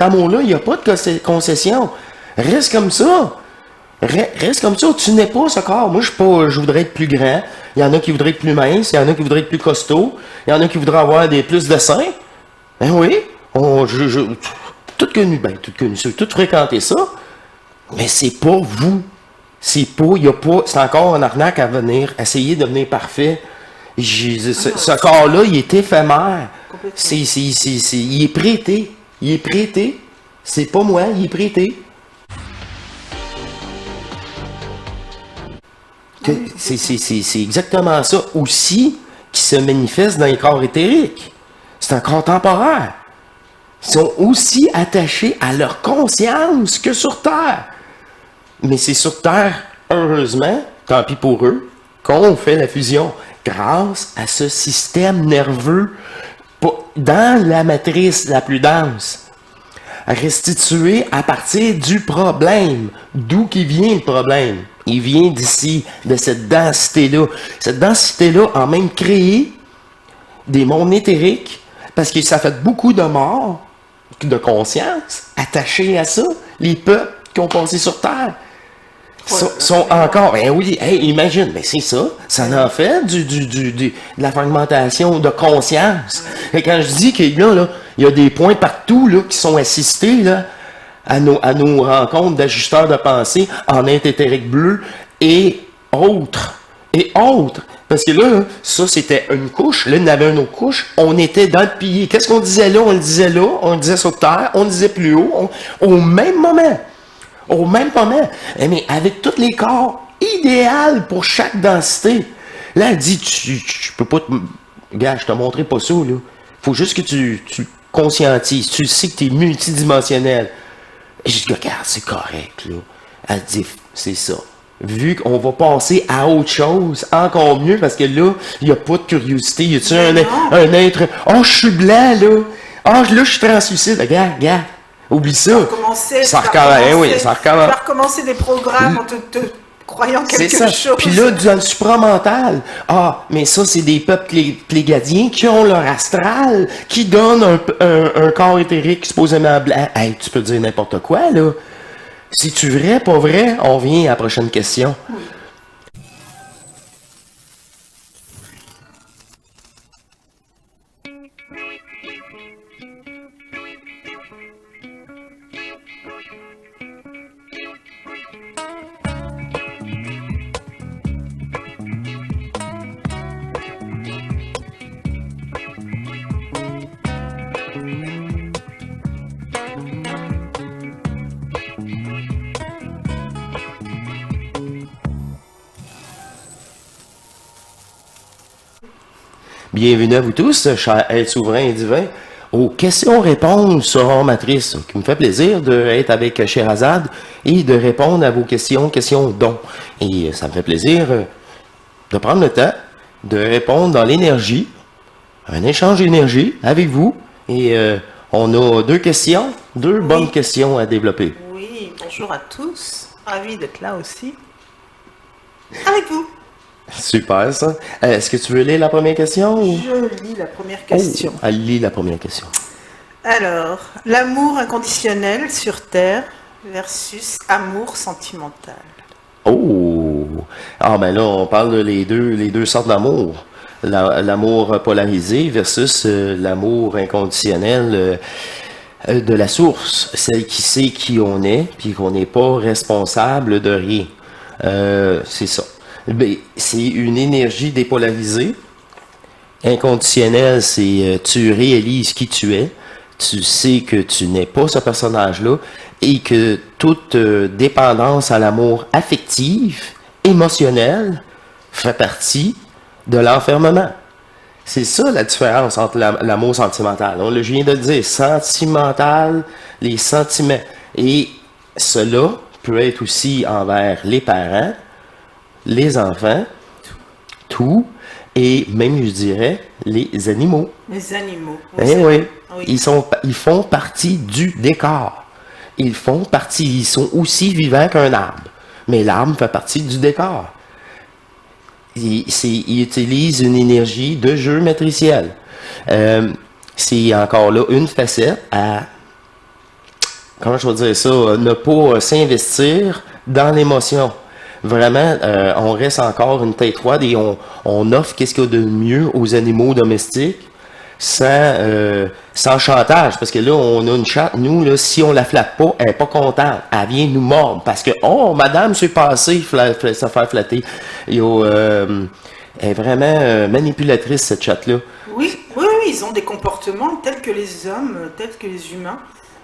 Cet amour-là, il n'y a pas de concession. Reste comme ça. Reste comme ça. Tu n'es pas ce corps. Moi, je voudrais être plus grand. Il y en a qui voudraient être plus minces. Il y en a qui voudraient être plus costaud. Il y en a qui voudraient avoir plus de seins. Ben oui. Tout connu, tout fréquenté ça. Mais c'est pas vous. C'est encore un arnaque à venir, essayer de devenir parfait. Ce corps-là, il est éphémère. Il est prêté. Il est prêté. C'est pas moi, il est prêté. C'est exactement ça aussi qui se manifeste dans les corps éthériques. C'est un corps temporaire. Ils sont aussi attachés à leur conscience que sur Terre. Mais c'est sur Terre, heureusement, tant pis pour eux, qu'on fait la fusion grâce à ce système nerveux dans la matrice la plus dense, restitué à partir du problème. D'où qui vient le problème? Il vient d'ici, de cette densité-là. Cette densité-là a même créé des mondes éthériques, parce que ça fait beaucoup de morts, de conscience, attachés à ça. Les peuples qui ont passé sur Terre sont encore... Ben oui, imagine, ben c'est ça. Ça en fait de la fragmentation de conscience. Et quand je dis qu'il y a des points partout là, qui sont assistés là, à nos rencontres d'ajusteurs de pensée en éthérique bleu et autres. Parce que là, ça, c'était une couche. Là, il y en avait une autre couche. On était dans le pilier. Qu'est-ce qu'on disait là? On le disait là. On le disait sur Terre. On le disait plus haut. Au même moment. Mais avec tous les corps idéal pour chaque densité. Là, elle dit, tu peux pas te... Gars, je te montrerai pas ça, là. Faut juste que tu conscientises. Tu sais que tu es multidimensionnel. Et je dis, regarde, c'est correct, là. Elle dit, c'est ça. Vu qu'on va passer à autre chose, encore mieux, parce que là, il n'y a pas de curiosité. Y a-tu un être, oh, je suis blanc, là. Ah, là, je suis translucide. Regarde. Oublie ça. Ça recommence. Recommencer des programmes en te croyant quelque chose. Puis là, dans le supramental, mais ça, c'est des peuples plégadiens qui ont leur astral, qui donnent un corps éthérique supposément blanc. Hey, tu peux dire n'importe quoi, là. C'est-tu vrai, pas vrai? On vient à la prochaine question. Oui. Bienvenue à vous tous, chers êtres souverains et divins, aux questions-réponses sur Hors Matrice, qui me fait plaisir d'être avec Sherazade et de répondre à vos questions dons. Et ça me fait plaisir de prendre le temps de répondre dans l'énergie, un échange d'énergie avec vous. Et on a deux bonnes questions à développer. Oui, bonjour à tous, ravi d'être là aussi, avec vous. Super, ça. Est-ce que tu veux lire la première question? Je lis la première question. Elle lit la première question. Alors, l'amour inconditionnel sur Terre versus amour sentimental. Oh! Ben là, on parle de les deux sortes d'amour. L'amour polarisé versus l'amour inconditionnel de la source. Celle qui sait qui on est, puis qu'on n'est pas responsable de rien. C'est ça. C'est une énergie dépolarisée. Inconditionnelle, c'est tu réalises qui tu es. Tu sais que tu n'es pas ce personnage-là et que toute dépendance à l'amour affectif, émotionnel, fait partie de l'enfermement. C'est ça la différence entre l'amour sentimental. Je viens de le dire, sentimental, les sentiments. Et cela peut être aussi envers les parents, les enfants, tout, et même, je dirais, les animaux. Les animaux. Oui. Ils font partie du décor. Ils sont aussi vivants qu'un arbre. Mais l'arbre fait partie du décor. Ils utilisent une énergie de jeu matriciel. C'est encore là une facette à comment je vais dire ça, ne pas s'investir dans l'émotion. Vraiment, on reste encore une tête froide et on offre qu'est-ce qu'il y a de mieux aux animaux domestiques sans chantage. Parce que là, on a une chatte, nous, là, si on la flatte pas, elle est pas contente. Elle vient nous mordre parce que, oh, madame, c'est passé, se faire flatter. Elle est vraiment manipulatrice, cette chatte-là. Oui, oui, oui, ils ont des comportements tels que les hommes, tels que les humains.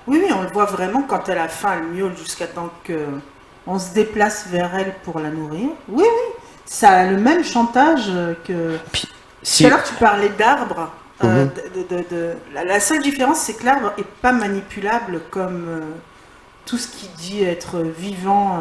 Oui, oui, on le voit vraiment quand elle a faim, elle miaule jusqu'à temps qu'on se déplace vers elle pour la nourrir. Oui, oui, ça a le même chantage que... Puis, Tout à l'heure, tu parlais d'arbres. Mhm. La seule différence, c'est que l'arbre n'est pas manipulable comme tout ce qui dit être vivant,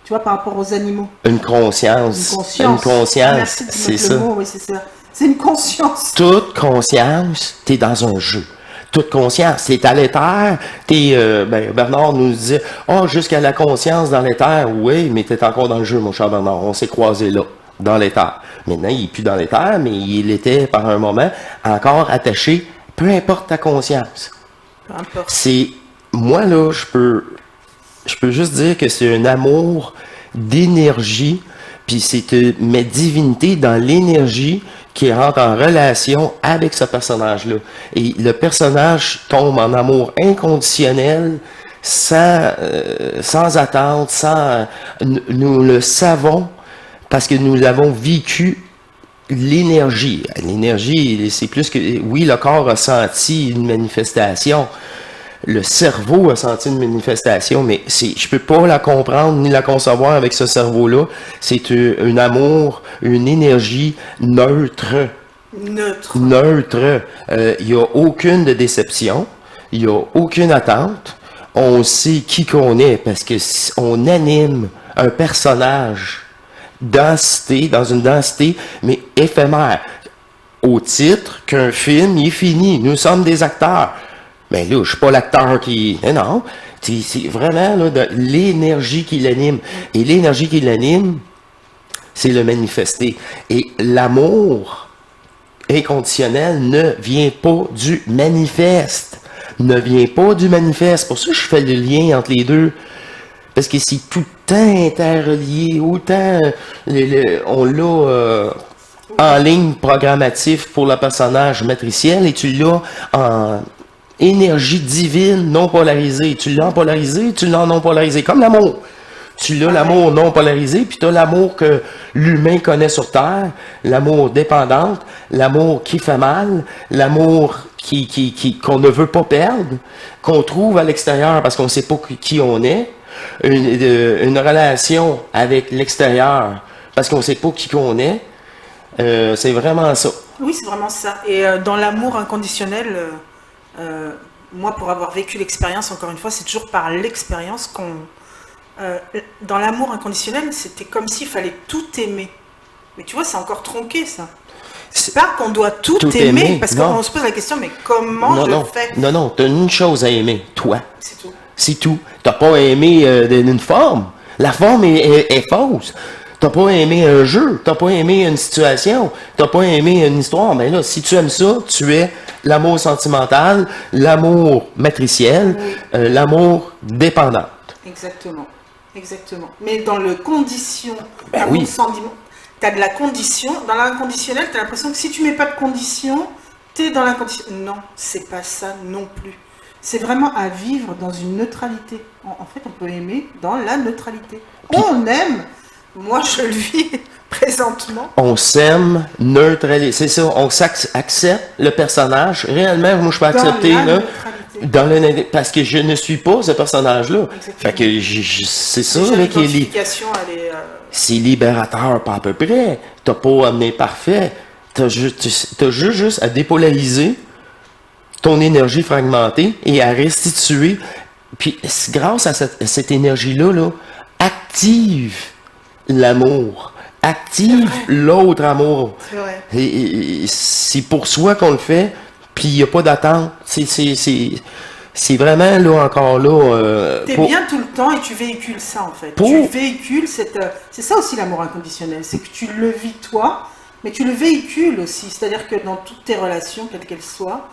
tu vois, par rapport aux animaux. Une conscience. Une conscience. Une conscience, Merci de c'est mettre ça. le mot, oui, c'est ça. C'est une conscience. Toute conscience, t'es dans un jeu. Toute conscience, t'es à l'éther, Bernard nous disait, oh, jusqu'à la conscience dans l'éther, oui, mais t'es encore dans le jeu, mon cher Bernard, on s'est croisés là, dans l'éther. Maintenant, il n'est plus dans l'éther, mais il était, par un moment, encore attaché, peu importe ta conscience. Peu importe. Moi, là, je peux juste dire que c'est un amour d'énergie, puis c'est ma divinité dans l'énergie qui rentre en relation avec ce personnage-là. Et le personnage tombe en amour inconditionnel, sans attente, nous le savons, parce que nous l'avons vécu, l'énergie. L'énergie, c'est plus que... Oui, le corps a senti une manifestation, le cerveau a senti une manifestation, mais je peux pas la comprendre ni la concevoir avec ce cerveau-là. C'est un amour, une énergie neutre. Neutre. Neutre. Il n'y a aucune de déception. Il n'y a aucune attente. On sait qui qu'on est parce que on anime un personnage dans une densité, mais éphémère. Au titre qu'un film, il est fini. Nous sommes des acteurs. Mais là, je suis pas l'acteur qui... Non, c'est vraiment là, de l'énergie qui l'anime. Et l'énergie qui l'anime, c'est le manifester. Et l'amour inconditionnel ne vient pas du manifeste. Ne vient pas du manifeste. Pour ça que je fais le lien entre les deux. Parce que c'est tout le temps interrelié. Autant on l'a en ligne programmatif pour le personnage matriciel et tu l'as en énergie divine non polarisée. Tu l'as en polarisé, tu l'as en non polarisé. Comme l'amour. Tu l'as l'amour non polarisé, puis tu as l'amour que l'humain connaît sur Terre, l'amour dépendant, l'amour qui fait mal, l'amour qu'on ne veut pas perdre, qu'on trouve à l'extérieur parce qu'on ne sait pas qui on est, une relation avec l'extérieur parce qu'on ne sait pas qui qu'on est. C'est vraiment ça. Oui, c'est vraiment ça. Et dans l'amour inconditionnel, moi, pour avoir vécu l'expérience, encore une fois, c'est toujours par l'expérience qu'on... dans l'amour inconditionnel, c'était comme s'il fallait tout aimer. Mais tu vois, c'est encore tronqué, ça. C'est pas qu'on doit tout aimer, parce qu'on se pose la question, mais comment je fais? Non, t'as une chose à aimer, toi. C'est tout. C'est tout. T'as pas aimé une forme. La forme est fausse. T'as pas aimé un jeu, t'as pas aimé une situation, t'as pas aimé une histoire. Mais là, si tu aimes ça, tu es l'amour sentimental, l'amour matriciel, Oui. L'amour dépendant. Exactement. Exactement. Mais dans le condition, oui. Tu as de la condition. Dans l'inconditionnel, tu as l'impression que si tu mets pas de condition, tu es dans l'inconditionnel. Non, c'est pas ça non plus. C'est vraiment à vivre dans une neutralité. En fait, on peut aimer dans la neutralité. On aime. Moi, je le vis présentement. On s'aime, neutralisé. C'est ça, on accepte le personnage. Réellement, moi, je peux accepter, là, parce que je ne suis pas ce personnage-là. Fait que c'est ça, là, qui est c'est libérateur, pas à peu près. T'as pas amené parfait. T'as juste à dépolariser ton énergie fragmentée et à restituer. Puis, grâce à cette énergie-là, là, active l'amour. Active l'autre amour. C'est vrai. Et c'est pour soi qu'on le fait, puis il n'y a pas d'attente. C'est vraiment, là, encore là... T'es bien tout le temps et tu véhicules ça, en fait. Tu véhicules cette... C'est ça aussi l'amour inconditionnel, c'est que tu le vis toi, mais tu le véhicules aussi. C'est-à-dire que dans toutes tes relations, quelles qu'elles soient,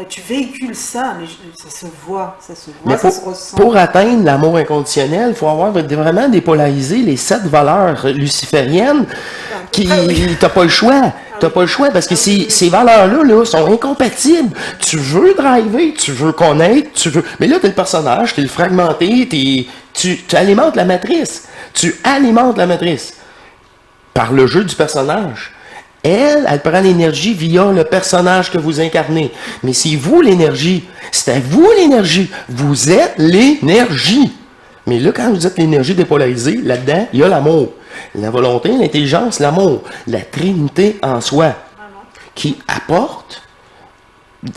tu véhicules ça, mais ça se voit, Mais ça se ressent. pour atteindre l'amour inconditionnel, il faut avoir vraiment dépolarisé les 7 valeurs lucifériennes qui... T'as pas le choix. T'as pas le choix parce que ces valeurs-là là, sont incompatibles. Tu veux driver, tu veux connaître, tu veux... Mais là, t'es le personnage, t'es le fragmenté, tu alimentes la matrice. Tu alimentes la matrice par le jeu du personnage. Elle prend l'énergie via le personnage que vous incarnez. Mais c'est vous l'énergie. C'est à vous l'énergie. Vous êtes l'énergie. Mais là, quand vous êtes l'énergie dépolarisée, là-dedans, il y a l'amour. La volonté, l'intelligence, l'amour. La Trinité en soi. Qui apporte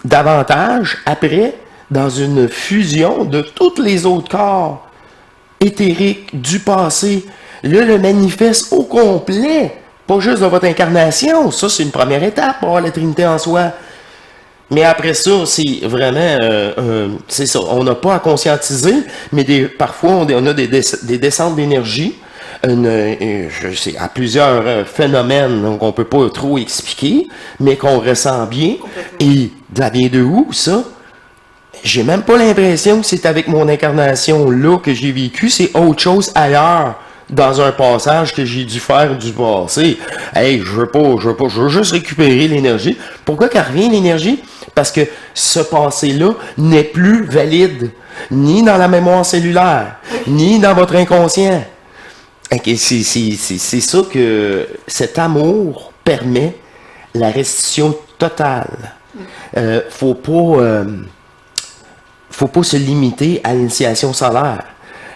davantage, après, dans une fusion de tous les autres corps éthériques du passé. Là, le manifeste au complet. Pas juste dans votre incarnation. Ça, c'est une première étape pour avoir la Trinité en soi. Mais après ça, c'est vraiment... c'est ça. On n'a pas à conscientiser, mais parfois, on a des descentes d'énergie. À plusieurs phénomènes qu'on ne peut pas trop expliquer, mais qu'on ressent bien. Et ça vient de où, ça? J'ai même pas l'impression que c'est avec mon incarnation là que j'ai vécu. C'est autre chose ailleurs. Dans un passage que j'ai dû faire du passé. Hey, je veux juste récupérer l'énergie. Pourquoi qu'elle revient l'énergie? Parce que ce passé-là n'est plus valide, ni dans la mémoire cellulaire, ni dans votre inconscient. Okay, c'est ça que cet amour permet la restitution totale. Faut pas se limiter à l'initiation solaire.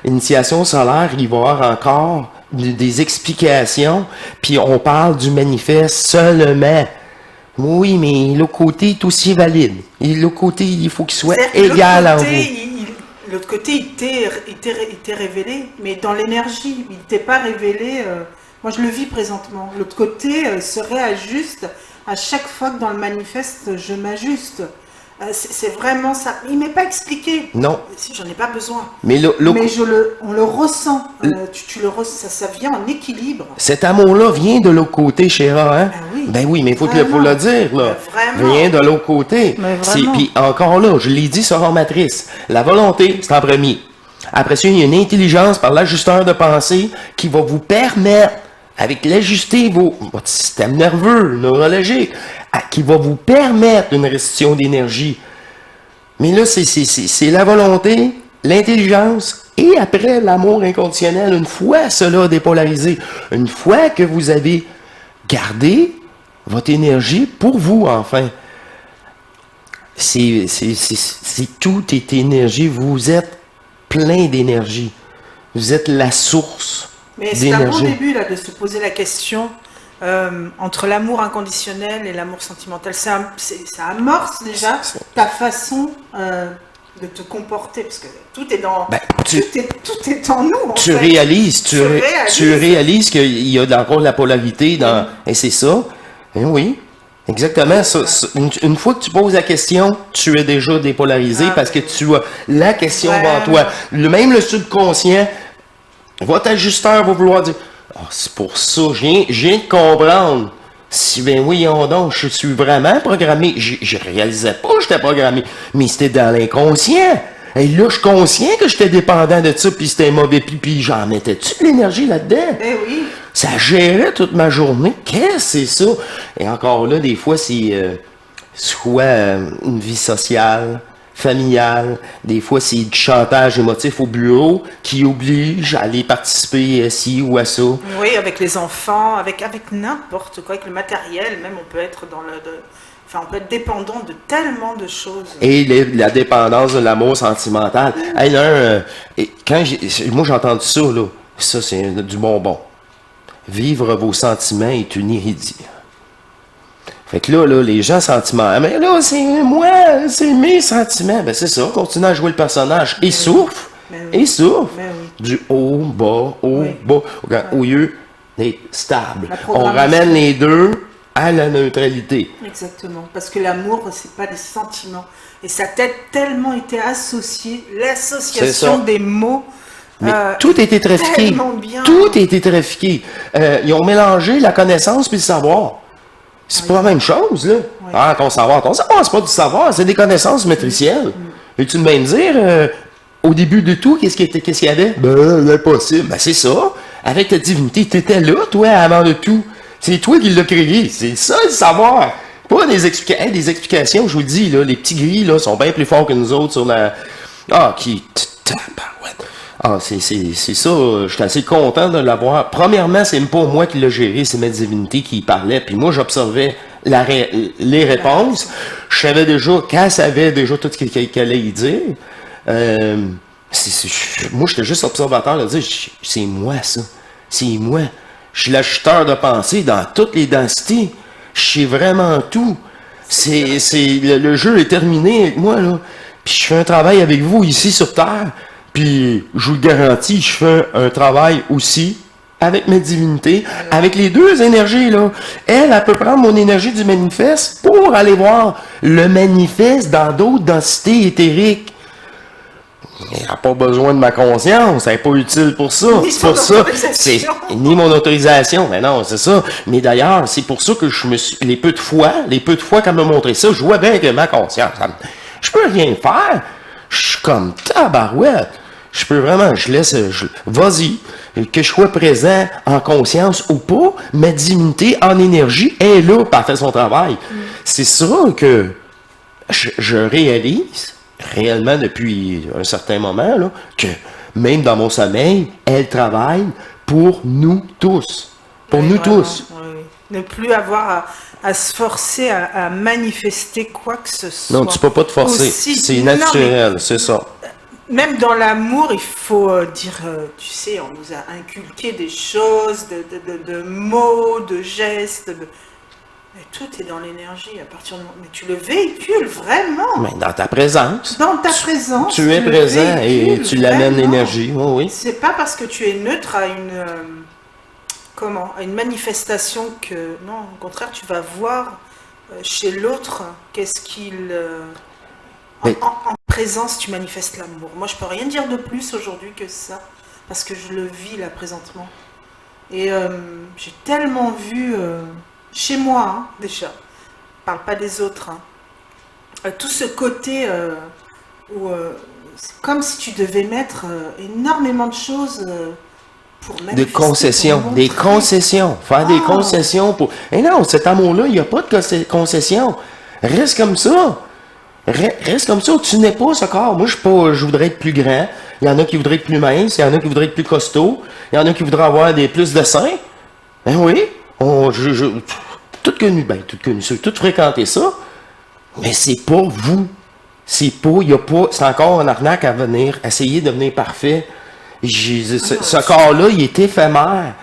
L'initiation solaire, il va y avoir encore des explications, puis on parle du manifeste seulement. Oui, mais l'autre côté est aussi valide. Et l'autre côté, il faut qu'il soit égal à vous. L'autre côté, il t'est révélé, mais dans l'énergie, il ne t'est pas révélé. Moi, je le vis présentement. L'autre côté se réajuste à chaque fois que dans le manifeste, je m'ajuste. C'est vraiment ça. Il m'est pas expliqué. Non. J'en ai pas besoin. Mais on le ressent. Tu le ressens. Ça vient en équilibre. Cet amour-là vient de l'autre côté, Chéra, hein? Ben oui, mais il faut le dire, là. Vient de l'autre côté. Puis encore là, je l'ai dit sur la matrice. La volonté, c'est en premier. Après ça, il y a une intelligence par l'ajusteur de pensée qui va vous permettre, avec l'ajuster votre système nerveux, neurologique, qui va vous permettre une restitution d'énergie. Mais là, c'est la volonté, l'intelligence, et après l'amour inconditionnel, une fois cela dépolarisé, une fois que vous avez gardé votre énergie pour vous, enfin. Tout est énergie. Vous êtes plein d'énergie. Vous êtes la source. Mais c'est un bon début là, de se poser la question entre l'amour inconditionnel et l'amour sentimental. Ça amorce déjà ta façon de te comporter, parce que tout est dans tout est en nous. Tu réalises qu'il y a encore de la polarité dans, et c'est ça. Et oui. Exactement. Une fois que tu poses la question, tu es déjà dépolarisé parce que tu as la question devant toi. Même le subconscient, votre ajusteur va vouloir dire c'est pour ça, je viens de comprendre. Si ben oui, donc, je suis vraiment programmé. Je réalisais pas que j'étais programmé, mais c'était dans l'inconscient. Et là, je suis conscient que j'étais dépendant de ça, puis c'était mauvais, puis j'en mettais-tu de l'énergie là-dedans? Eh oui. Ça gérait toute ma journée. Qu'est-ce que c'est ça? Et encore là, des fois, c'est soit une vie sociale, familiale. Des fois, c'est du chantage émotif au bureau qui oblige à aller participer à ci ou à ça. Oui, avec les enfants, avec n'importe quoi, avec le matériel, même on peut être on peut être dépendant de tellement de choses. Et la dépendance de l'amour sentimental. Moi, j'ai entendu ça, là. Ça, c'est du bonbon. Vivre vos sentiments est une hérédie. Fait que là, les gens sentiments, mais là, c'est moi, c'est mes sentiments. Ben, c'est ça, continue à jouer le personnage. Et souffre. Et souffre. Du haut, bas, au lieu d'être stable. On ramène les deux à la neutralité. Exactement. Parce que l'amour, c'est pas des sentiments. Et ça a tellement été associé, l'association des mots. Mais tout a été trafiqué. Tout a été trafiqué. Ils ont mélangé la connaissance puis le savoir. C'est pas la même chose, là. Oui. Ah, ton savoir, c'est pas du savoir, c'est des connaissances matricielles. Veux-tu me bien dire, au début de tout, qu'est-ce qu'il y avait? Ben, l'impossible. Ben, c'est ça. Avec ta divinité, t'étais là, toi, avant de tout. C'est toi qui l'as créé. C'est ça, le savoir. Pas des explications. Des explications, je vous le dis, là, les petits gris, là, sont bien plus forts que nous autres sur la... Ah, qui... Ah, c'est ça, je suis assez content de l'avoir. Premièrement, c'est même pas moi qui l'a géré, c'est ma divinité qui y parlait. Puis moi, j'observais les réponses. Je savais déjà, qu'elle savait déjà tout ce qu'elle allait y dire. Moi, j'étais juste observateur de dire, c'est moi ça. C'est moi. Je suis l'ajusteur de pensée dans toutes les densités. Je sais vraiment tout. Le jeu est terminé avec moi, là. Puis je fais un travail avec vous ici sur Terre. Puis, je vous le garantis, je fais un travail aussi avec mes divinités, avec les deux énergies, là. Elle peut prendre mon énergie du manifeste pour aller voir le manifeste dans d'autres densités éthériques. Elle n'a pas besoin de ma conscience, elle n'est pas utile pour ça. Ni C'est pour ça. Ni mon autorisation. Mais non, c'est ça. Mais d'ailleurs, c'est pour ça que les peu de fois qu'elle m'a montré ça, je vois bien que ma conscience, je peux rien faire. Je suis comme tabarouette. Je peux vraiment, vas-y, que je sois présent en conscience ou pas, ma divinité en énergie est là, pour faire son travail. C'est ça que je réalise réellement depuis un certain moment, là, que même dans mon sommeil, elle travaille pour nous tous. Pour nous tous. Oui. Ne plus avoir à se forcer à manifester quoi que ce soit. Non, tu peux pas te forcer. C'est naturel, c'est ça. Même dans l'amour, il faut dire, tu sais, on nous a inculqué des choses, de mots, de gestes, mais tout est dans l'énergie à partir du moment. Mais tu le véhicules vraiment. Mais dans ta présence. Dans ta présence. Tu es présent et tu l'amènes l'énergie. Oui. C'est pas parce que tu es neutre à une manifestation que non, au contraire, tu vas voir chez l'autre qu'est-ce qu'il en présence, tu manifestes l'amour. Moi, je peux rien dire de plus aujourd'hui que ça, parce que je le vis là présentement. Et j'ai tellement vu, chez moi déjà, je parle pas des autres, tout ce côté où c'est comme si tu devais mettre énormément de choses pour des concessions, faire des concessions pour... Et non, cet amour-là, il n'y a pas de concession. Reste comme ça. Reste comme ça, tu n'es pas ce corps. Moi, je voudrais être plus grand. Il y en a qui voudraient être plus mince, il y en a qui voudraient être plus costaud, il y en a qui voudraient avoir plus de seins. Ben oui, tout connu, tout fréquenté ça. Mais c'est pas vous. C'est encore un arnaque à venir, essayer de devenir parfait. Ce corps-là, il est éphémère.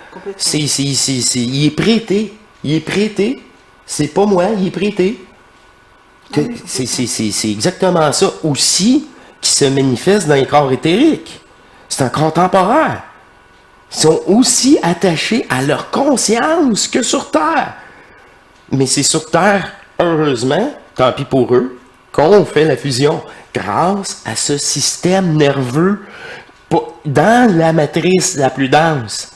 Il est prêté. Il est prêté. C'est pas moi, il est prêté. C'est exactement ça aussi qui se manifeste dans les corps éthériques. C'est un corps temporaire. Ils sont aussi attachés à leur conscience que sur Terre. Mais c'est sur Terre, heureusement, tant pis pour eux, qu'on fait la fusion grâce à ce système nerveux dans la matrice la plus dense,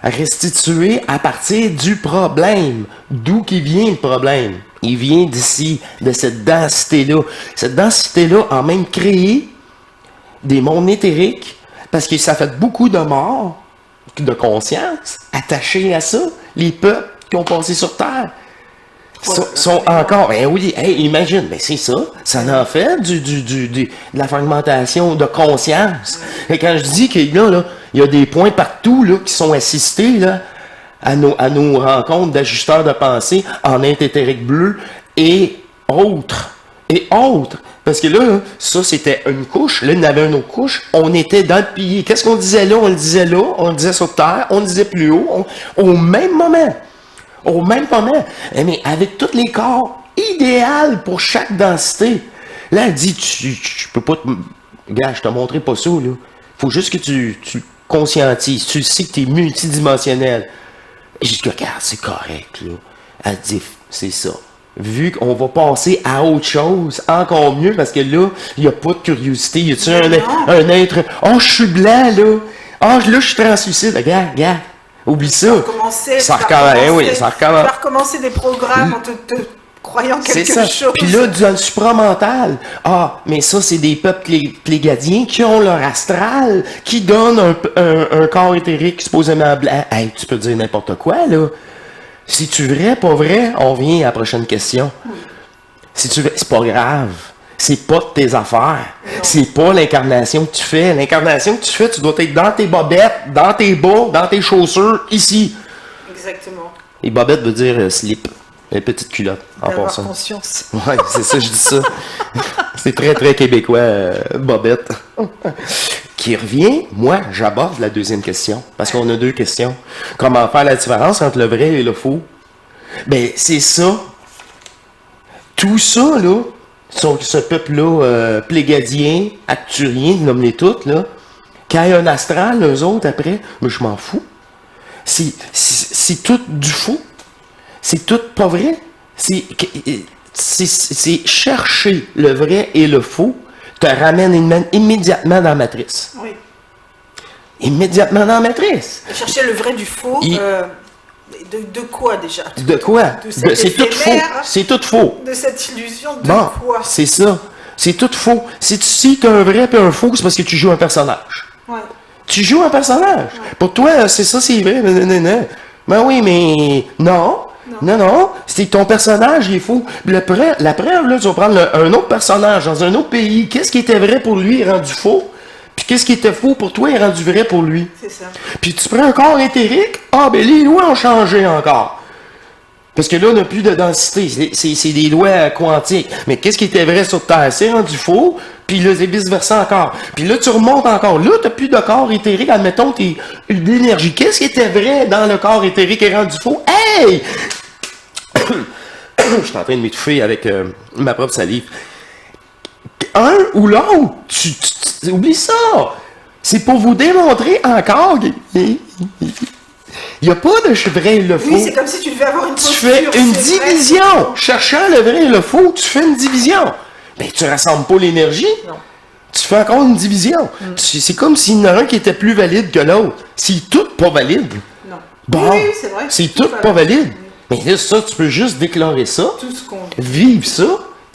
restitué à partir du problème. D'où qui vient le problème? Il vient d'ici, de cette densité-là. Cette densité-là a même créé des mondes éthériques, parce que ça fait beaucoup de morts, de conscience, attachés à ça. Les peuples qui ont passé sur Terre sont encore... Ben oui, imagine, ben c'est ça. Ça en fait de la fragmentation de conscience. Et quand je dis qu'il y a il y a des points partout là, qui sont assistés là, à nos rencontres d'ajusteurs de pensée en éthérique bleu et autres. Parce que là, ça c'était une couche, là il y en avait une autre couche, on était dans le pilier. Qu'est-ce qu'on disait là? On le disait là, on le disait sur Terre, on le disait plus haut, au même moment. Mais avec tous les corps idéal pour chaque densité. Là, elle dit, tu peux pas te... Regarde, je t'ai montré pas ça, là. Faut juste que tu conscientises. Tu sais que tu es multidimensionnel. Et je dis, regarde, c'est correct, là. Elle dit, c'est ça. Vu qu'on va passer à autre chose, encore mieux, parce que là, il n'y a pas de curiosité. Y a-tu un être... Oh, je suis blanc, là. Oh, là, je suis translucide. Regarde. Oublie ça. Ça recommence. Ça recommence. Tu vas recommencer des programmes en te croyant C'est quelque ça. chose. Puis là, dans le supramental, mais ça, c'est des peuples plégadiens qui ont leur astral, qui donnent un corps éthérique supposément blanc. Hey, tu peux dire n'importe quoi, là. Si tu vrai, pas vrai, on vient à la prochaine question. Si tu veux, c'est pas grave. C'est pas de tes affaires. Non. C'est pas l'incarnation que tu fais. L'incarnation que tu fais, tu dois être dans tes bobettes, dans tes bas, dans tes chaussures, ici. Exactement. Et bobette veut dire slip. Les petites culottes, en D'avoir passant. conscience. Ouais, c'est ça, je dis ça. C'est très, très québécois, bobette. Qui revient, moi, j'aborde la deuxième question. Parce qu'on a deux questions. Comment faire la différence entre le vrai et le faux? Ben, c'est ça. Tout ça, là, ce peuple-là, plégadien, acturien, nomme-les toutes, là, qui a un astral, eux autres, après, mais je m'en fous. C'est tout du faux. C'est tout pas vrai. C'est chercher le vrai et le faux te ramène immédiatement dans la matrice. Oui. Immédiatement dans la matrice. Chercher le vrai du faux. De quoi déjà? De quoi? C'est tout faux. éphémère, C'est tout faux. De cette illusion de Bon, quoi? c'est ça. C'est tout faux. Si tu as un vrai et un faux, c'est parce que tu joues un personnage. Ouais. Tu joues un personnage. Pour toi, c'est ça, c'est vrai. Non. Ben oui, mais non. Non. C'est ton personnage, il est faux. La preuve, là, tu vas prendre un autre personnage dans un autre pays. Qu'est-ce qui était vrai pour lui est rendu faux. Puis qu'est-ce qui était faux pour toi est rendu vrai pour lui. C'est ça. Puis tu prends un corps éthérique, ben les lois ont changé encore. Parce que là, on n'a plus de densité. C'est des lois quantiques. Mais qu'est-ce qui était vrai sur Terre? C'est rendu faux. Puis là, c'est vice-versa encore. Puis là, tu remontes encore. Là, tu n'as plus de corps éthérique. Admettons, l'énergie. Qu'est-ce qui était vrai dans le corps éthérique est rendu faux? Hey! Je suis en train de m'étouffer avec ma propre salive. Un ou l'autre, oublie ça. C'est pour vous démontrer encore qu'il n'y a pas de vrai et le faux. Oui, c'est comme si tu devais avoir une Tu posture. fais une c'est vrai. division. Cherchant le vrai et le faux, tu fais une division. Mais tu ne rassembles pas l'énergie. Non. Tu fais encore une division. C'est comme s'il y en a un qui était plus valide que l'autre. C'est tout pas valide. Non. Bon, Oui, c'est vrai. c'est tout pas valide. Mais là, ça, tu peux juste déclarer ça, Tout ce qu'on... vivre ça,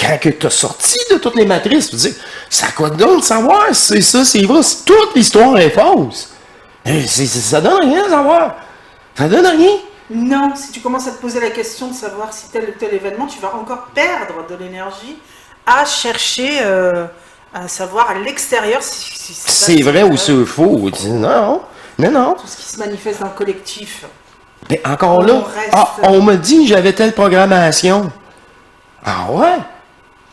quand tu as sorti de toutes les matrices. Tu dis, ça quoi donc de savoir si c'est ça, c'est vrai, si toute l'histoire est fausse. Ça donne rien à savoir. Ça donne rien. Non, si tu commences à te poser la question de savoir si tel ou tel événement, tu vas encore perdre de l'énergie à chercher à savoir à l'extérieur si C'est vrai ou c'est faux. Tu dis, non. Tout ce qui se manifeste dans le collectif. Mais encore On là, reste- on m'a dit que j'avais telle programmation. Ah ouais?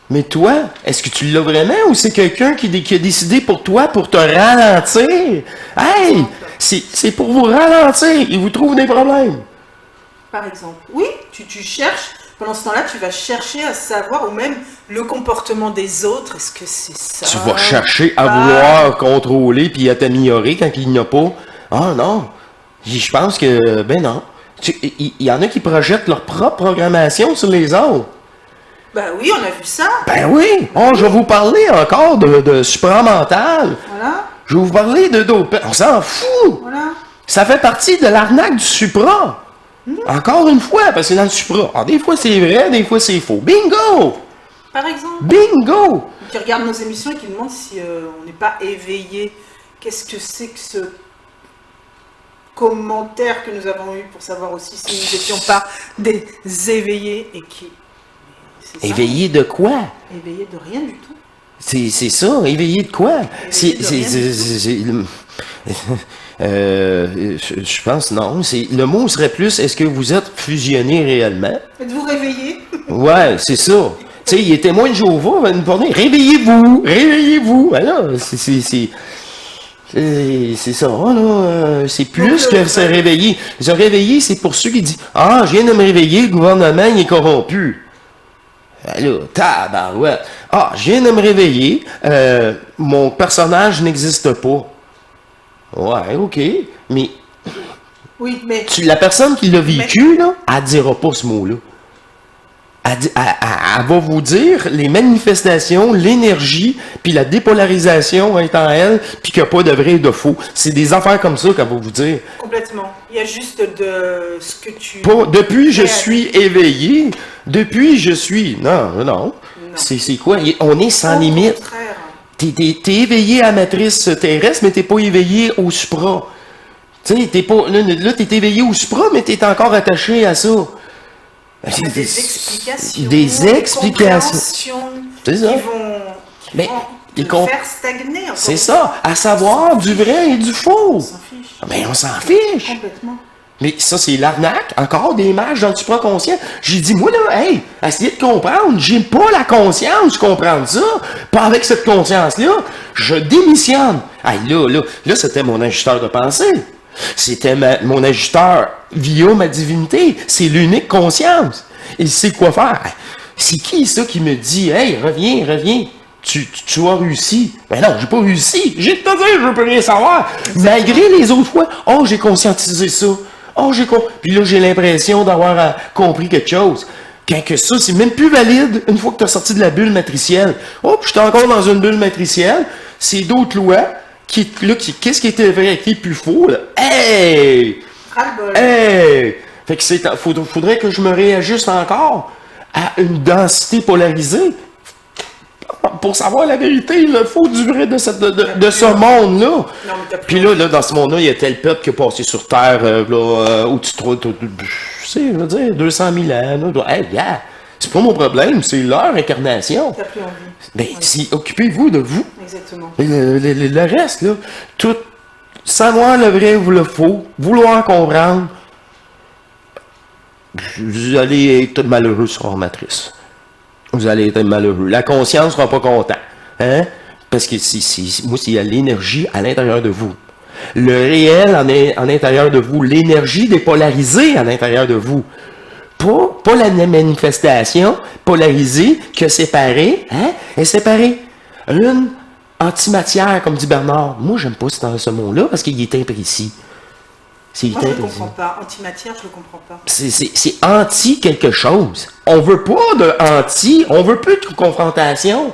Mais toi, est-ce que tu l'as vraiment ou c'est quelqu'un qui a décidé pour toi pour te ralentir? Hey! C'est pour vous ralentir. Il vous trouve des problèmes. Par exemple. Oui, tu cherches. Pendant ce temps-là, tu vas chercher à savoir, ou même le comportement des autres. Est-ce que c'est ça? Tu vas chercher à Pas- vouloir contrôler puis à t'améliorer quand il n'y a pas. Ah non. Je pense que, ben non. Il y en a qui projettent leur propre programmation sur les autres. Ben oui, on a vu ça. Ben oui. Oh, je vais vous parler encore de supramental. Voilà, Je vais vous parler de d'autres. On s'en fout. voilà. Ça fait partie de l'arnaque du supra. Encore une fois, parce que dans le supra, des fois c'est vrai, des fois c'est faux. Bingo! Par exemple, Bingo! qui regarde nos émissions et qui demande si on n'est pas éveillé. Qu'est-ce que c'est que ce commentaire que nous avons eu pour savoir aussi si nous n'étions pas des éveillés et qui... c'est ça, Éveillé de quoi? éveillés de rien du tout. C'est ça, éveillé de quoi? Je pense non. Le mot serait plus, est-ce que vous êtes fusionné réellement? Êtes-vous réveillés? Ouais, c'est ça. Tu sais, il est témoin de Jéhovah, va nous parler. Réveillez-vous! Réveillez-vous! Alors, c'est ça, là. C'est plus que se réveiller. Se réveiller, c'est pour ceux qui disent, je viens de me réveiller, le gouvernement, il est corrompu. Là, tabarouette. Je viens de me réveiller, mon personnage n'existe pas. Ouais, ok. Mais Oui, mais... la personne qui l'a vécu, là, elle dira pas ce mot-là. Elle va vous dire les manifestations, l'énergie, puis la dépolarisation est en elle, puis qu'il n'y a pas de vrai et de faux. C'est des affaires comme ça qu'elle va vous dire. Complètement. Il y a juste de ce que tu... Depuis je suis éveillé, Depuis, je suis. Non, non. C'est quoi? On est sans limite. Au contraire. T'es éveillé à la matrice terrestre, mais t'es pas éveillé au supra. Tu sais, t'es pas. Là, t'es éveillé au supra, mais t'es encore attaché à ça. Des explications. Des explications. C'est ça. Qui vont te faire stagner. C'est ça. À savoir du vrai et du faux. On s'en fiche. Mais on s'en fiche. Complètement. Mais ça, c'est l'arnaque, encore des images dans le supraconscient. J'ai dit, moi, là, hey, essayez de comprendre, j'ai pas la conscience de comprendre ça. Pas avec cette conscience-là, je démissionne. Hey, là, c'était mon ajusteur de pensée. C'était mon ajusteur via ma divinité. C'est l'unique conscience. Il sait quoi faire. C'est qui, ça, qui me dit, hey, reviens. Tu as réussi. Ben non, j'ai pas réussi. J'ai tout dit, je peux rien savoir. Malgré les autres fois, oh, j'ai conscientisé ça. Puis là, j'ai l'impression d'avoir compris quelque chose. Quand que ça, c'est même plus valide une fois que tu as sorti de la bulle matricielle. Oh, puis j'étais encore dans une bulle matricielle. C'est d'autres lois qu'est-ce qui était vrai, qui est plus faux, là. Hey! Hey! Fait que faudrait que je me réajuste encore à une densité polarisée. Pour savoir la vérité, il faut du vrai de ce monde-là. Puis là, dans ce monde-là, il y a tel peuple qui est passé sur Terre, au-dessus de, je sais, je veux dire, 200 000 ans. Là. Hey, yeah, c'est pas mon problème, c'est leur incarnation. T'as plus envie. Ben, occupez-vous de vous. Exactement. Le reste, là, tout, savoir le vrai ou le faux, vouloir comprendre, vous allez être malheureux sur la matrice. Vous allez être malheureux. La conscience ne sera pas content. Hein? Parce que moi, il y a l'énergie à l'intérieur de vous. Le réel en l'intérieur de vous. L'énergie dépolarisée à l'intérieur de vous. Pas la manifestation polarisée que séparée. Hein? Elle est séparée. Une antimatière, comme dit Bernard. Moi, j'aime pas ce mot-là parce qu'il est imprécis. Moi, je ne comprends pas. Antimatière, je ne comprends pas. C'est anti quelque chose. On veut pas de anti, on veut plus de confrontation.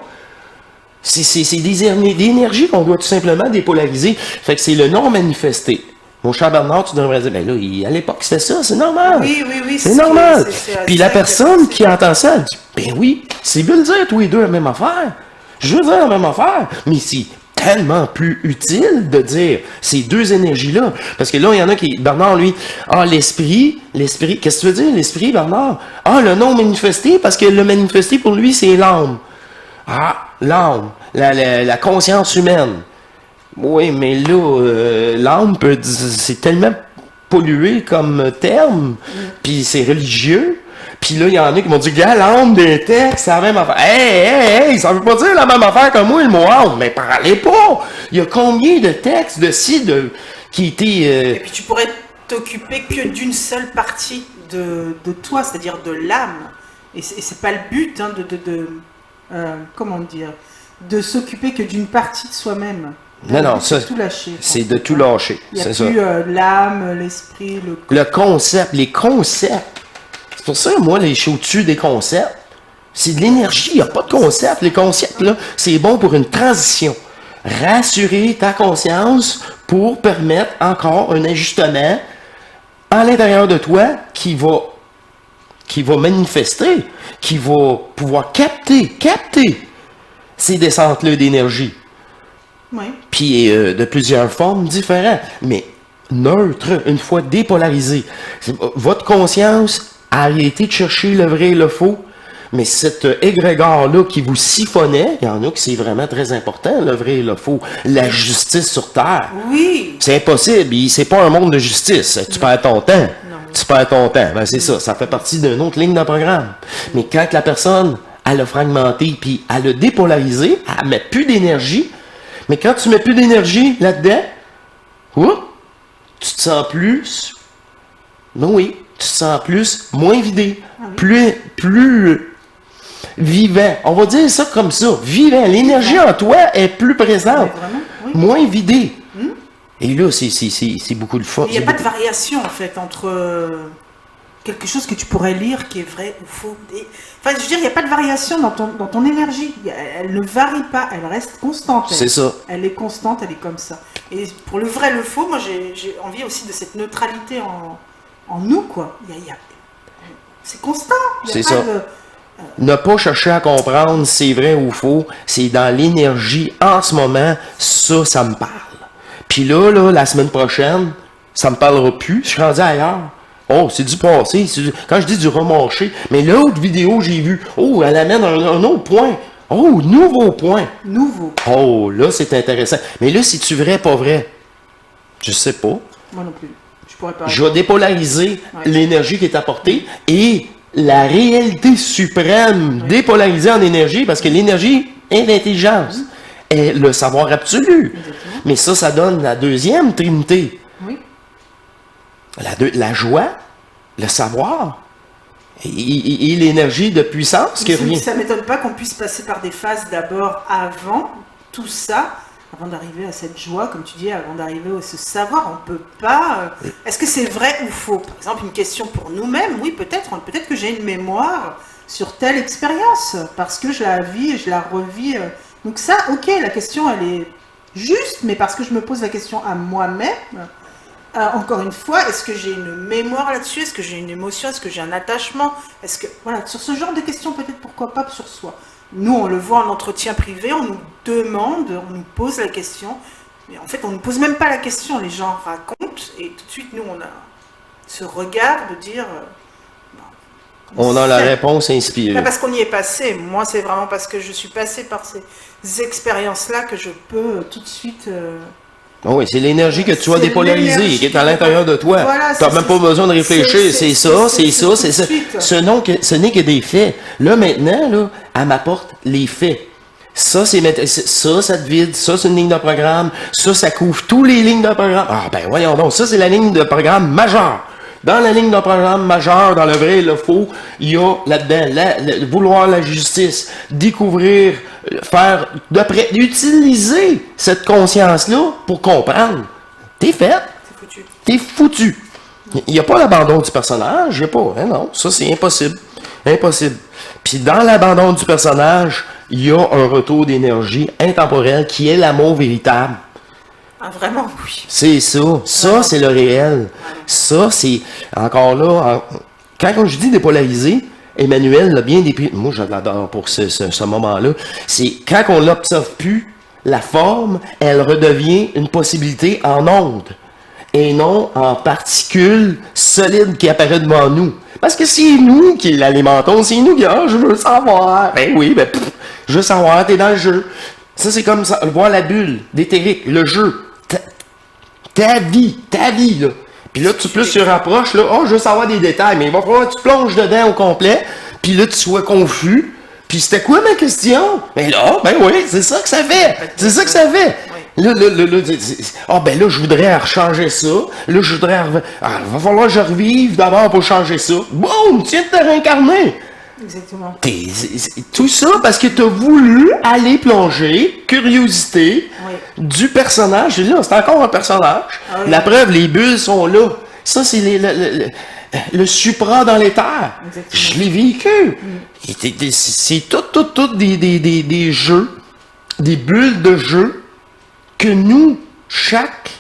C'est des énergies qu'on doit tout simplement dépolariser. Fait que c'est le non manifesté. Mon cher Bernard, tu devrais dire, ben là, à l'époque, c'était ça, c'est normal. Oui. C'est normal. Puis la personne qui entend ça, elle dit, ben oui, c'est veut le dire, tous les deux, la même affaire. Je veux dire la même affaire. Mais si tellement plus utile de dire ces deux énergies-là. Parce que là, il y en a qui... Bernard, lui, l'esprit, qu'est-ce que tu veux dire, l'esprit, Bernard? Le non manifesté, parce que le manifesté, pour lui, c'est l'âme. L'âme, la conscience humaine. Oui, mais là, l'âme, c'est tellement pollué comme terme, puis c'est religieux. Puis là, il y en a qui m'ont dit, gars, l'âme des textes, c'est la même affaire. Hey, ça veut pas dire la même affaire que moi, le mot âme. Mais parlez pas! Il y a combien de textes qui étaient... Et puis tu pourrais t'occuper que d'une seule partie de toi, c'est-à-dire de l'âme. Et c'est pas le but, hein, comment dire, de s'occuper que d'une partie de soi-même. Non, ça, tout lâcher. C'est de tout lâcher. Il n'y a plus l'âme, l'esprit, le concept, les concepts. C'est pour ça, moi, je suis au-dessus des concepts. C'est de l'énergie, il n'y a pas de concept. Les concepts, là, c'est bon pour une transition. Rassurer ta conscience pour permettre encore un ajustement à l'intérieur de toi qui va manifester, qui va pouvoir capter ces descentes-là d'énergie. Oui. Puis de plusieurs formes différentes, mais neutre, une fois dépolarisé. Votre conscience a arrêté de chercher le vrai et le faux, mais cet égrégore-là qui vous siphonnait, il y en a qui c'est vraiment très important, le vrai et le faux, la justice sur Terre. Oui. C'est impossible, c'est pas un monde de justice, tu perds ton temps. Non. Tu perds ton temps, ben c'est ça fait partie d'une autre ligne de programme. Mais quand la personne, elle a fragmenté, puis elle a dépolarisé, elle met plus d'énergie. Mais quand tu mets plus d'énergie là-dedans, tu te sens plus... Ben oui, tu te sens moins vidé, plus vivant. On va dire ça comme ça, vivant. L'énergie en toi est plus présente, moins vidée. Et là, c'est beaucoup de force. Il n'y a pas de variation, en fait, entre quelque chose que tu pourrais lire qui est vrai ou faux. Enfin, je veux dire, il n'y a pas de variation dans ton énergie. Elle ne varie pas, elle reste constante. C'est ça. Elle est constante, elle est comme ça. Et pour le vrai, le faux, moi, j'ai envie aussi de cette neutralité en nous, quoi. C'est constant. Il y a C'est pas ça. Ne pas chercher à comprendre si c'est vrai ou faux, c'est dans l'énergie en ce moment, ça me parle. Puis là, la semaine prochaine, ça me parlera plus, je suis rendu ailleurs. Oh, c'est du passé, quand je dis du remarché, mais l'autre vidéo, j'ai vu, oh, elle amène un autre point. Oh, nouveau point. Nouveau. Oh, là, c'est intéressant. Mais là, c'est-tu vrai, pas vrai? Je sais pas. Moi non plus. Je pourrais pas. Je vais dépolariser Ouais. l'énergie qui est apportée et la réalité suprême dépolarisée en énergie, parce que l'énergie est l'intelligence, est le savoir absolu. Exactement. Mais ça donne la deuxième trinité. Oui. La joie, le savoir et l'énergie de puissance qui revient. Ça ne m'étonne pas qu'on puisse passer par des phases d'abord avant tout ça, avant d'arriver à cette joie, comme tu dis, avant d'arriver à ce savoir. On ne peut pas... Est-ce que c'est vrai ou faux? Par exemple, une question pour nous-mêmes, oui, peut-être. Peut-être que j'ai une mémoire sur telle expérience, parce que je la vis et je la revis. Donc ça, ok, la question, elle est juste, mais parce que je me pose la question à moi-même... encore une fois, est-ce que j'ai une mémoire là-dessus? Est-ce que j'ai une émotion? Est-ce que j'ai un attachement? Est-ce que voilà, sur ce genre de questions, peut-être pourquoi pas sur soi. Nous, on le voit en entretien privé, on nous demande, on nous pose la question, mais en fait, on ne pose même pas la question. Les gens racontent et tout de suite, nous, on a ce regard de dire. On a la réponse inspirée. Pas parce qu'on y est passé. Moi, c'est vraiment parce que je suis passé par ces expériences-là que je peux tout de suite. Oh oui, c'est l'énergie que tu as dépolarisée, qui est à l'intérieur de toi. Voilà, tu n'as même pas besoin de réfléchir. C'est ça. Ce n'est que des faits. Là, maintenant, là, elle m'apporte les faits. Ça te vide. Ça, c'est une ligne de programme. Ça couvre toutes les lignes de programme. Ah, ben voyons donc. Ça, c'est la ligne de programme majeure. Dans la ligne de programme majeure, dans le vrai et le faux, il y a là-dedans vouloir la justice, découvrir, utiliser cette conscience-là pour comprendre. T'es fait. C'est foutu. T'es foutu. Il n'y a pas l'abandon du personnage, il n'y a pas. Hein, non, ça c'est impossible. Impossible. Puis dans l'abandon du personnage, il y a un retour d'énergie intemporelle qui est l'amour véritable. Ah, vraiment, oui. C'est ça. Ça, c'est le réel. Ça, c'est... Encore là, quand je dis dépolariser, Emmanuel l'a bien décrit. Moi, je l'adore pour ce moment-là. C'est quand on n'observe plus la forme, elle redevient une possibilité en onde et non en particules solides qui apparaissent devant nous. Parce que c'est nous qui l'alimentons, c'est nous qui je veux savoir. Ben oui, je veux savoir, t'es dans le jeu. Ça, c'est comme ça, voir la bulle d'éthérique, le jeu. Ta vie, là. Puis là, plus tu rapproches, là, je veux savoir des détails, mais il va falloir que tu plonges dedans au complet, puis là, tu sois confus. Puis c'était quoi ma question? Ben là, ben oui, c'est ça que ça fait. C'est ça que ça fait. Là, là, je voudrais changer ça. Là, je voudrais... il va falloir que je revive d'abord pour changer ça. Boum, tiens de te réincarner. Exactement. Tout ça parce que tu as voulu aller plonger, curiosité, du personnage. Et là, c'est encore un personnage. Ah, oui. La preuve, les bulles sont là. Ça, c'est le supra dans l'éther. Je l'ai vécu. C'est tout des jeux, des bulles de jeu que nous, chaque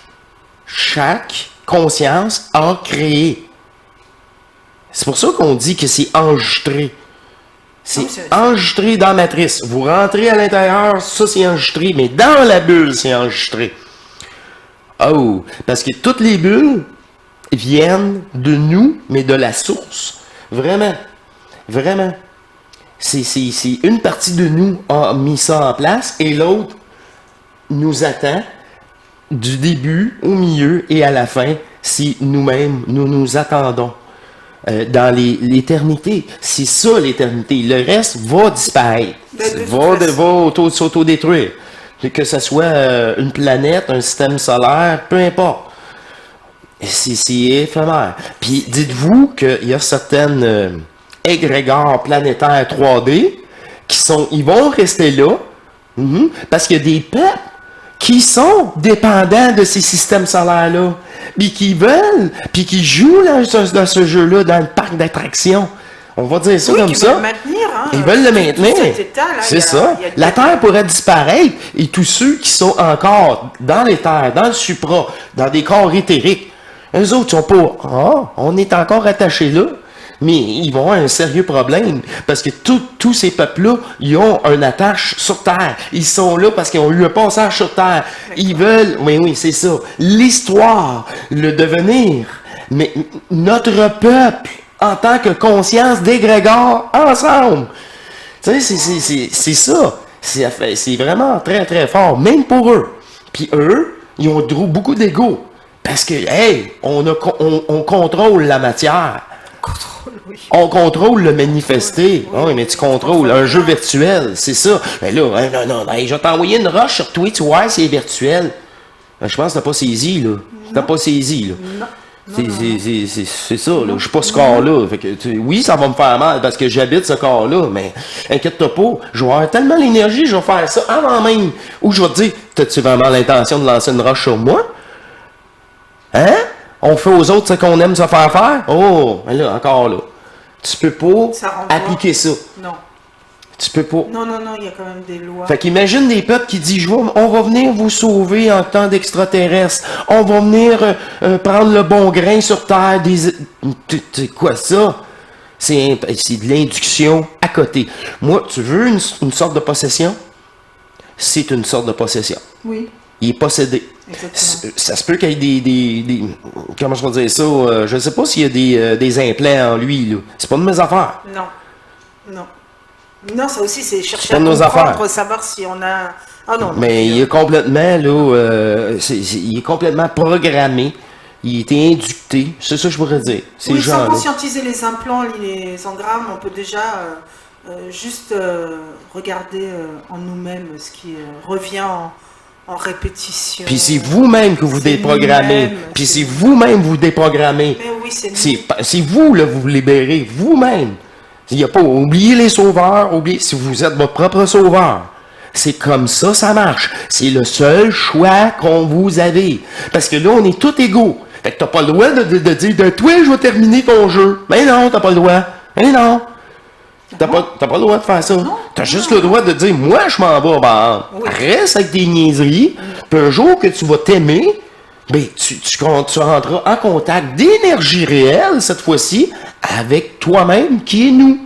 conscience a créé. C'est pour ça qu'on dit que c'est enregistré. C'est enregistré dans la matrice. Vous rentrez à l'intérieur, ça c'est enregistré, mais dans la bulle, c'est enregistré. Oh, parce que toutes les bulles viennent de nous, mais de la source. Vraiment. Vraiment. C'est une partie de nous a mis ça en place et l'autre nous attend du début, au milieu et à la fin si nous-mêmes, nous attendons. Dans l'éternité. C'est ça l'éternité. Le reste va disparaître. Va s'autodétruire. Que ce soit une planète, un système solaire, peu importe. C'est éphémère. Puis dites-vous qu'il y a certaines égrégores planétaires 3D ils vont rester là parce qu'il y a des peuples qui sont dépendants de ces systèmes solaires-là, puis qui veulent, puis qui jouent dans ce jeu-là, dans le parc d'attractions. On va dire ça comme ça. Ils veulent le maintenir. C'est ça. La Terre pourrait disparaître, et tous ceux qui sont encore dans les terres, dans le supra, dans des corps éthériques, eux autres sont pas, on est encore attachés là. mais ils vont avoir un sérieux problème parce que tous ces peuples-là, ils ont une attache sur Terre. Ils sont là parce qu'ils ont eu un passage sur Terre. Ils veulent, oui, c'est ça, l'histoire, le devenir. Mais notre peuple, en tant que conscience d'égrégore, ensemble. Tu sais, c'est ça. C'est vraiment très, très fort, même pour eux. Puis eux, ils ont beaucoup d'ego. Parce que, hey, on contrôle la matière. Oui. On contrôle le manifesté. Oui, mais tu contrôles un jeu virtuel, c'est ça. Mais là, non, hey, je vais t'envoyer une roche sur Twitch, ouais, c'est virtuel. Je pense que t'as pas saisi, là. T'as pas saisi, là. Non. C'est ça, là. Je suis pas ce corps-là. Fait que, oui, ça va me faire mal parce que j'habite ce corps-là, mais inquiète-toi pas. Je vais avoir tellement l'énergie, je vais faire ça avant même. Ou je vais te dire, t'as-tu vraiment l'intention de lancer une roche sur moi? Hein? On fait aux autres ce qu'on aime se faire faire? Oh, ben là, encore là. Tu peux pas appliquer ça. Non. Tu peux pas. Non, il y a quand même des lois. Fait qu'imagine des peuples qui disent, on va venir vous sauver en temps d'extraterrestres. On va venir prendre le bon grain sur Terre. C'est quoi ça? C'est de l'induction à côté. Moi, tu veux une sorte de possession? C'est une sorte de possession. Oui. Il est possédé. Exactement. Ça se peut qu'il y ait des comment je vais dire ça? Je ne sais pas s'il y a des implants en lui. Là. C'est pas de mes affaires. Non, ça aussi, c'est chercher à comprendre, savoir si on a... Ah non. Mais il est complètement, là, il est complètement programmé. Il était inducté. C'est ça que je pourrais dire. Oui, sans conscientiser les implants, les engrammes, on peut déjà juste regarder en nous-mêmes ce qui revient en répétition. Puis c'est vous-même que vous déprogrammez. Puis c'est vous-même vous déprogrammez. Mais oui, c'est vous, là, vous vous libérez. Vous-même. Il n'y a pas oublié les sauveurs, si vous êtes votre propre sauveur. C'est comme ça, ça marche. C'est le seul choix qu'on vous avez. Parce que là, on est tous égaux. Fait que t'as pas le droit de dire, de toi, je vais terminer ton jeu. Mais non, t'as pas le droit. Mais non. T'as pas le droit de faire ça. T'as juste le droit de dire, moi, je m'en vais. Reste avec tes niaiseries. Puis un jour que tu vas t'aimer, ben, tu rentreras en contact d'énergie réelle, cette fois-ci, avec toi-même qui est nous.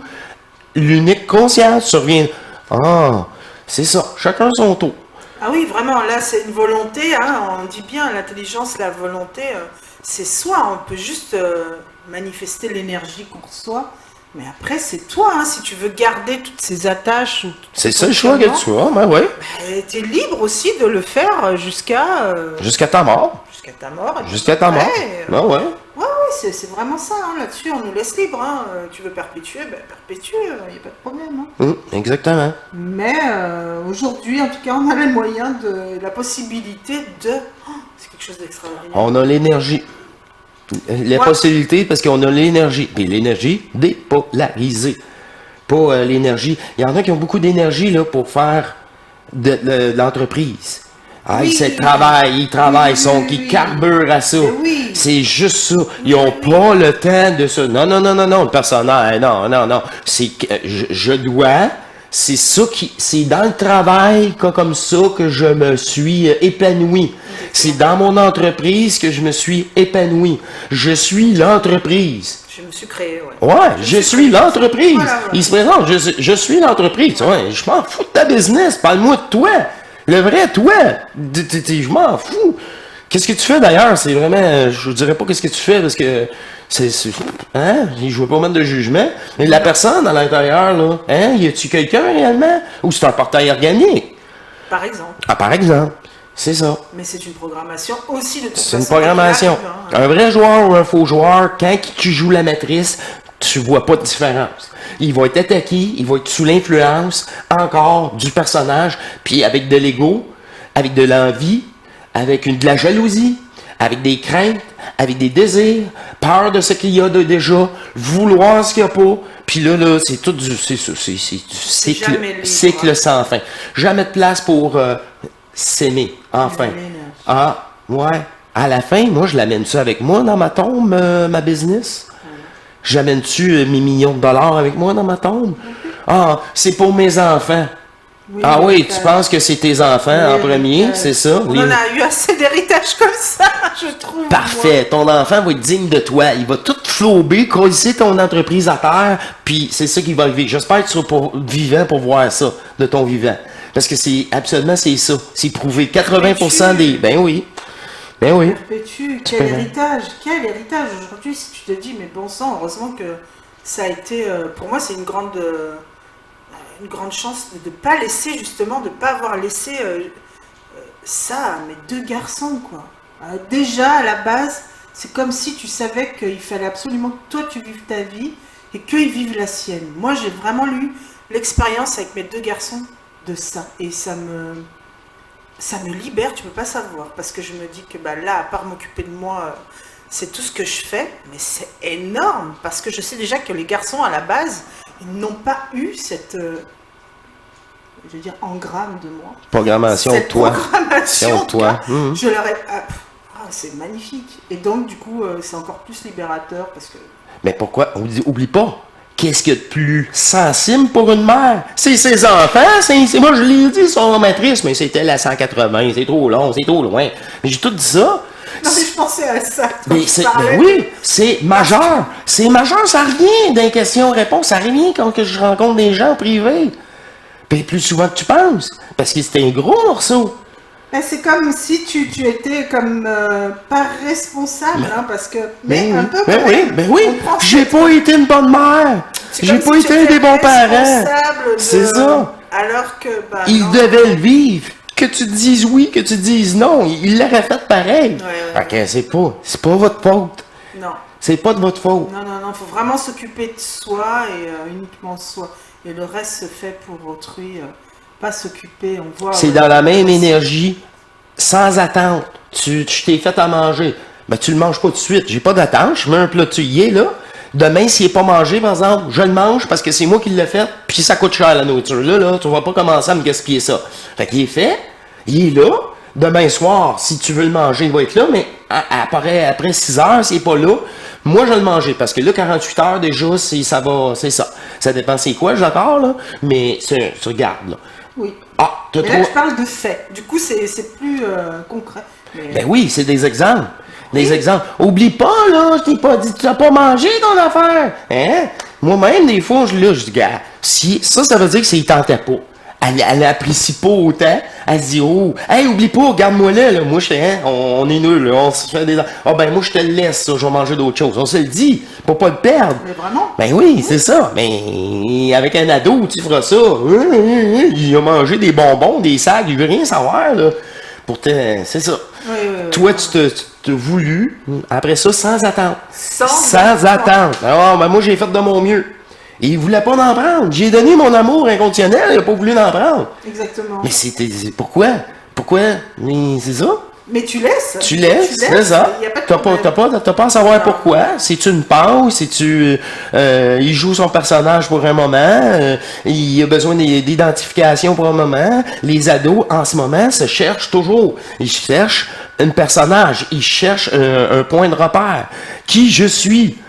L'unique conscience, tu reviens. Ah, c'est ça. Chacun son tour. Ah oui, vraiment, là, c'est une volonté. Hein, on dit bien, l'intelligence, la volonté, c'est soi. On peut juste manifester l'énergie qu'on reçoit. Mais après, c'est toi, hein, si tu veux garder toutes ces attaches. C'est ça le choix que tu as, ben ouais. Tu es libre aussi de le faire jusqu'à... Jusqu'à ta mort. Jusqu'à ta mort. Jusqu'à ta mort. Ben ouais. Oui, c'est vraiment ça, hein, là-dessus, on nous laisse libre. Hein. Tu veux perpétuer, perpétue, il n'y a pas de problème. Hein. Exactement. Mais aujourd'hui, en tout cas, on a les moyens, la possibilité de... Oh, c'est quelque chose d'extraordinaire. On a l'énergie. La possibilité, parce qu'on a l'énergie. Puis l'énergie dépolarisée. Pas l'énergie. Il y en a qui ont beaucoup d'énergie là, pour faire de l'entreprise. Ils travaillent, ils carburent à ça. Oui. C'est juste ça. Ils n'ont pas le temps de ça. Non, le personnel, non. C'est que je dois. C'est ça c'est dans le travail comme ça que je me suis épanoui. C'est dans mon entreprise que je me suis épanoui. Je suis l'entreprise. Je me suis créé, je suis l'entreprise. Voilà. Il se présente, je suis l'entreprise. Ouais, je m'en fous de ta business. Parle-moi de toi. Le vrai toi. Je m'en fous. Qu'est-ce que tu fais d'ailleurs? C'est vraiment. Je dirais pas qu'est-ce que tu fais parce que. Je veux pas mettre de jugement. Mais la personne à l'intérieur, là, y a-tu quelqu'un réellement? Ou c'est un portail organique? Par exemple. Par exemple. C'est ça. Mais c'est une programmation aussi de toute façon. C'est une programmation. Un vrai joueur ou un faux joueur, quand tu joues la matrice, tu vois pas de différence. Il va être attaqué, il va être sous l'influence encore du personnage, puis avec de l'ego, avec de l'envie, avec de la jalousie, avec des craintes, avec des désirs, peur de ce qu'il y a de déjà, vouloir ce qu'il n'y a pas. Puis là, c'est tout du cycle sans fin. Jamais de place pour s'aimer, enfin. À la fin, moi, je l'amène ça avec moi dans ma tombe, ma business. J'amène-tu mes millions de dollars avec moi dans ma tombe? C'est pour mes enfants. Oui, Ah donc, oui, tu penses que c'est tes enfants en premier, c'est ça? On en a eu assez d'héritage comme ça, je trouve. Parfait. Ton enfant va être digne de toi. Il va tout flouber, coller ton entreprise à terre, puis c'est ça qui va arriver. J'espère que tu seras vivant pour voir ça, de ton vivant. Parce que c'est absolument c'est ça. C'est prouvé. 80% des... Ben oui. Ben oui. Perpétue, quel héritage. Quel héritage. Aujourd'hui, si tu te dis, mais bon sang, heureusement que ça a été... pour moi, c'est une grande chance de ne pas laisser, justement, de ne pas avoir laissé ça à mes deux garçons, quoi. Déjà, à la base, c'est comme si tu savais qu'il fallait absolument que toi, tu vives ta vie et qu'ils vivent la sienne. Moi, j'ai vraiment eu l'expérience avec mes deux garçons de ça. Et ça me libère, tu peux pas savoir. Parce que je me dis que là, à part m'occuper de moi, c'est tout ce que je fais. Mais c'est énorme. Parce que je sais déjà que les garçons, à la base, ils n'ont pas eu cette... je veux dire, engramme de moi. Programmation de toi. Programmation de toi. Je leur ai... c'est magnifique. Et donc, du coup, c'est encore plus libérateur parce que... Mais pourquoi? Oublie pas. Qu'est-ce qu'il y a de plus sensible pour une mère? C'est ses enfants. Moi, je l'ai dit, son matrice, mais c'était la 180. C'est trop long, c'est trop loin. Mais j'ai tout dit ça. Non, mais je pensais à ça. Mais oui, c'est majeur. C'est majeur, ça revient d'un question-réponse. Ça revient quand je rencontre des gens en privé. Puis plus souvent que tu penses. Parce que c'était un gros morceau. C'est comme si tu étais comme pas responsable, hein, parce que... Ben oui, j'ai pas été une bonne mère. J'ai pas été des bons parents. C'est ça. Alors que... Il devait le vivre. Que tu dises oui, que tu dises non, il l'aurait fait pareil. Ouais. C'est pas votre faute. Non. C'est pas de votre faute. Non, faut vraiment s'occuper de soi et uniquement de soi. Et le reste se fait pour autrui. Pas s'occuper, on voit... C'est dans la même énergie, sans attente. Tu t'es fait à manger. Tu le manges pas tout de suite. J'ai pas d'attente. Je mets un plat tuyé, là. Demain, s'il n'est pas mangé, par exemple, je le mange parce que c'est moi qui l'ai fait, puis ça coûte cher la nourriture. Là, tu vas pas commencer à me gaspiller ça. Fait qu'il est fait, il est là. Demain soir, si tu veux le manger, il va être là, mais après 6 heures, s'il n'est pas là, moi, je vais le manger. Parce que là, 48 heures déjà, c'est ça. Ça dépend c'est quoi, d'accord, là, mais tu regardes, là. Oui. Mais là, je parle de faits. Du coup, c'est plus concret. Mais... Ben oui, c'est des exemples. Des exemples. Oublie pas, là, je t'ai pas dit, tu n'as pas mangé ton affaire. Hein? Moi-même, des fois, je dis, gars, ça veut dire que c'est tentait pas. Elle apprécie pas autant. Elle se dit, oh, hey, oublie pas, regarde-moi là. Moi, on est nuls, là, on se fait des... moi, je te le laisse, ça, je vais manger d'autres choses. On se le dit, pour pas le perdre. Mais vraiment? Ben oui, c'est ça. Mais avec un ado, tu feras ça. Il a mangé des bonbons, des sacs, il veut rien savoir, là. Pourtant, c'est ça. Oui. Toi, tu t'as voulu, après ça, sans attente. Sans attente. Alors, moi, j'ai fait de mon mieux. Et il voulait pas en prendre. J'ai donné mon amour inconditionnel, il n'a pas voulu en prendre. Exactement. Mais pourquoi? Mais c'est ça. Mais tu laisses. Tu laisses, c'est ça. T'as pas à savoir pourquoi. C'est-tu une pause? C'est-tu... il joue son personnage pour un moment. Il a besoin d'identification pour un moment. Les ados, en ce moment, se cherchent toujours. Ils cherchent un personnage. Ils cherchent un point de repère. Qui je suis?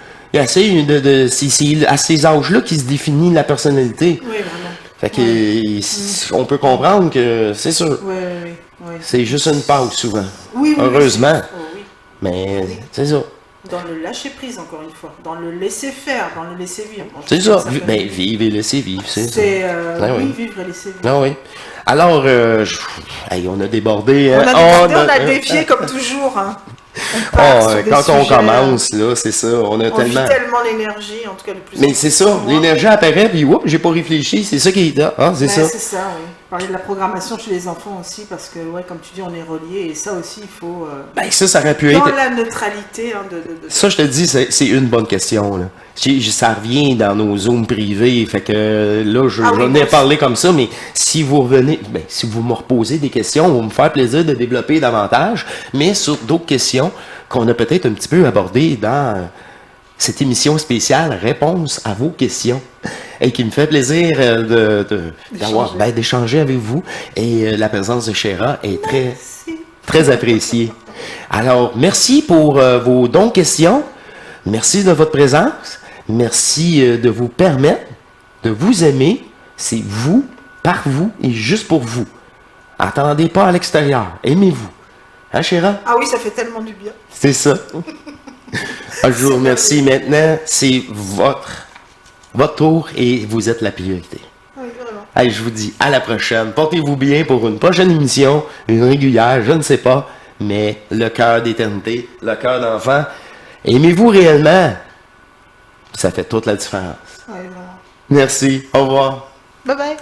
C'est à ces âges-là qui se définit la personnalité. Oui, vraiment. Fait que on peut comprendre que c'est sûr. Oui. C'est juste une pause souvent. Oui. Heureusement. Oui. Mais c'est ça. Dans le lâcher prise, encore une fois. Dans le laisser faire, dans le laisser vivre. C'est ça. Vivre et laisser vivre. C'est ça. Vivre et laisser vivre. Ah oui. Alors, on a débordé. On a dévié comme toujours. Hein. Quand on commence, là, c'est ça. On vit tellement l'énergie, en tout cas le plus. Mais c'est ça. L'énergie apparaît, puis j'ai pas réfléchi. C'est ça qui est là. C'est ça. C'est ça, oui. Parler de la programmation chez les enfants aussi, parce que, comme tu dis, on est reliés, et ça aussi, il faut... ça aurait pu être... Dans la neutralité, Ça, je te dis, c'est une bonne question, là. Ça revient dans nos zooms privés, fait que là, j'en ai parlé comme ça, mais si vous revenez, si vous me reposez des questions, ça va me faire plaisir de développer davantage, mais sur d'autres questions qu'on a peut-être un petit peu abordées dans cette émission spéciale Réponse à vos questions, et qui me fait plaisir d'échanger avec vous, et la présence de Chéra est très appréciée. Alors, merci pour vos dons questions, merci de votre présence, merci de vous permettre de vous aimer, c'est vous par vous et juste pour vous. Attendez pas à l'extérieur. Aimez-vous. Hein, Chéra? Ah oui, ça fait tellement du bien. C'est ça. Je vous remercie. Maintenant, c'est votre tour et vous êtes la priorité. Oui, vraiment. Allez, je vous dis à la prochaine. Portez-vous bien pour une prochaine émission, une régulière, je ne sais pas, mais le cœur d'éternité, le cœur d'enfant. Aimez-vous réellement? Ça fait toute la différence. Oui, vraiment. Merci. Au revoir. Bye bye.